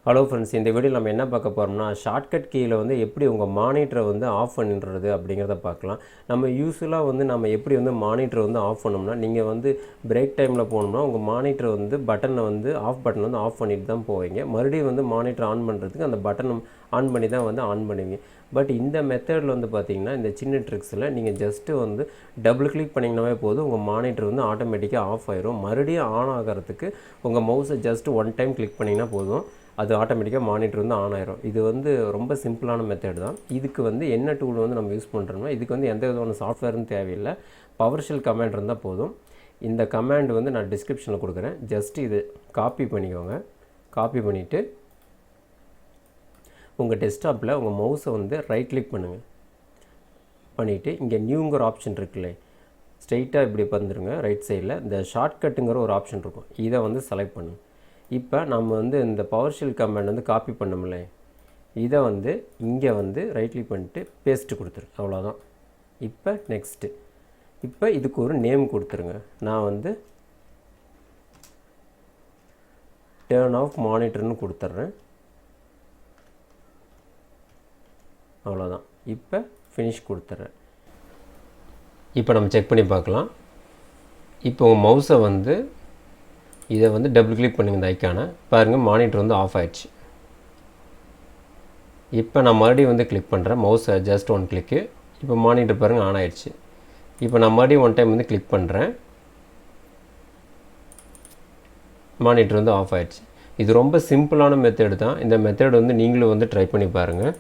Hello friends, இந்த வீடியோவில் நம்ம என்ன பார்க்க போகிறோம்னா ஷார்ட்கட் கீயில் வந்து எப்படி உங்கள் மானிட்டரை வந்து ஆஃப் பண்ணுறது அப்படிங்கிறத பார்க்கலாம். நம்ம யூஸ்வலாக வந்து நம்ம எப்படி வந்து மானிட்டரை வந்து ஆஃப் பண்ணோம்னா, நீங்கள் வந்து பிரேக் டைமில் போனோம்னா உங்கள் மானிட்டர் வந்து பட்டனை வந்து ஆஃப் பட்டன் வந்து ஆஃப் பண்ணிட்டு தான் போவீங்க. மறுபடியும் வந்து மானிட்டர் ஆன் பண்ணுறதுக்கு அந்த பட்டன் ஆன் பண்ணி தான் வந்து ஆன் பண்ணுவீங்க. பட் இந்த மெத்தடில் வந்து பார்த்திங்கன்னா இந்த சின்ன ட்ரிக்ஸில் நீங்கள் ஜஸ்ட்டு வந்து டபுள் கிளிக் பண்ணிங்கனாவே போதும், உங்கள் மானிட்டர் வந்து ஆட்டோமேட்டிக்காக ஆஃப் ஆயிரும். மறுபடியும் ஆன் ஆகிறதுக்கு உங்கள் மவுஸை ஜஸ்ட்டு ஒன் டைம் கிளிக் பண்ணிங்கன்னா போதும், அது ஆட்டோமேட்டிக்காக மானிட்டர் வந்து ஆன் ஆயிரும். இது வந்து ரொம்ப சிம்பிளான மெத்தட் தான். இதுக்கு வந்து என்ன டூல் வந்து நம்ம யூஸ் பண்ணுறோம்னா, இதுக்கு வந்து எந்த விதமான சாஃப்ட்வேரும் தேவையில்லை, பவர்ஷெல் கமாண்ட் இருந்தால் போதும். இந்த கமாண்ட் வந்து நான் டிஸ்கிரிப்ஷனில் கொடுக்குறேன். ஜஸ்ட்டு இது காப்பி பண்ணிக்கோங்க. காப்பி பண்ணிவிட்டு உங்கள் டெஸ்க்டாப்பில் உங்கள் மவுஸை வந்து ரைட் கிளிக் பண்ணுங்கள். பண்ணிவிட்டு இங்கே நியூங்கிற ஆப்ஷன் இருக்குல்ல, ஸ்ட்ரெயிட்டாக இப்படி வந்துடுங்க. ரைட் சைடில் இந்த ஷார்ட்கட்டுங்கிற ஒரு ஆப்ஷன் இருக்கும், இதை வந்து செலக்ட் பண்ணுங்கள். இப்போ நம்ம வந்து இந்த பவர்ஷெல் கமாண்ட் வந்து காப்பி பண்ணோம்ல, இதை வந்து இங்கே வந்து ரைட் கிளிக் பண்ணிட்டு பேஸ்ட்டு கொடுத்துரு, அவ்வளோதான். இப்போ நெக்ஸ்ட்டு, இப்போ இதுக்கு ஒரு நேம் கொடுத்துருங்க. நான் வந்து டர்ன் ஆஃப் மானிட்டர்னு கொடுத்துட்றேன், அவ்வளோதான். இப்போ ஃபினிஷ் கொடுத்துட்றேன். இப்போ நம்ம செக் பண்ணி பார்க்கலாம். இப்போ உங்கள் மவுஸை வந்து இதை வந்து டபுள் கிளிக் பண்ணுங்க, இந்த ஐக்கானை பாருங்கள், மானிட்டர் வந்து ஆஃப் ஆயிடுச்சு. இப்போ நான் மறுபடியும் வந்து கிளிக் பண்ணுறேன், மவுஸை ஜஸ்ட் ஒன் கிளிக்கு. இப்போ மானிட்டர் பாருங்கள் ஆன் ஆயிடுச்சு. இப்போ நான் மறுபடியும் ஒன் டைம் வந்து கிளிக் பண்ணுறேன், மானிட்டர் வந்து ஆஃப் ஆயிடுச்சு. இது ரொம்ப சிம்பிளான மெத்தட் தான். இந்த மெத்தட் வந்து நீங்களும் வந்து ட்ரை பண்ணி பாருங்கள்.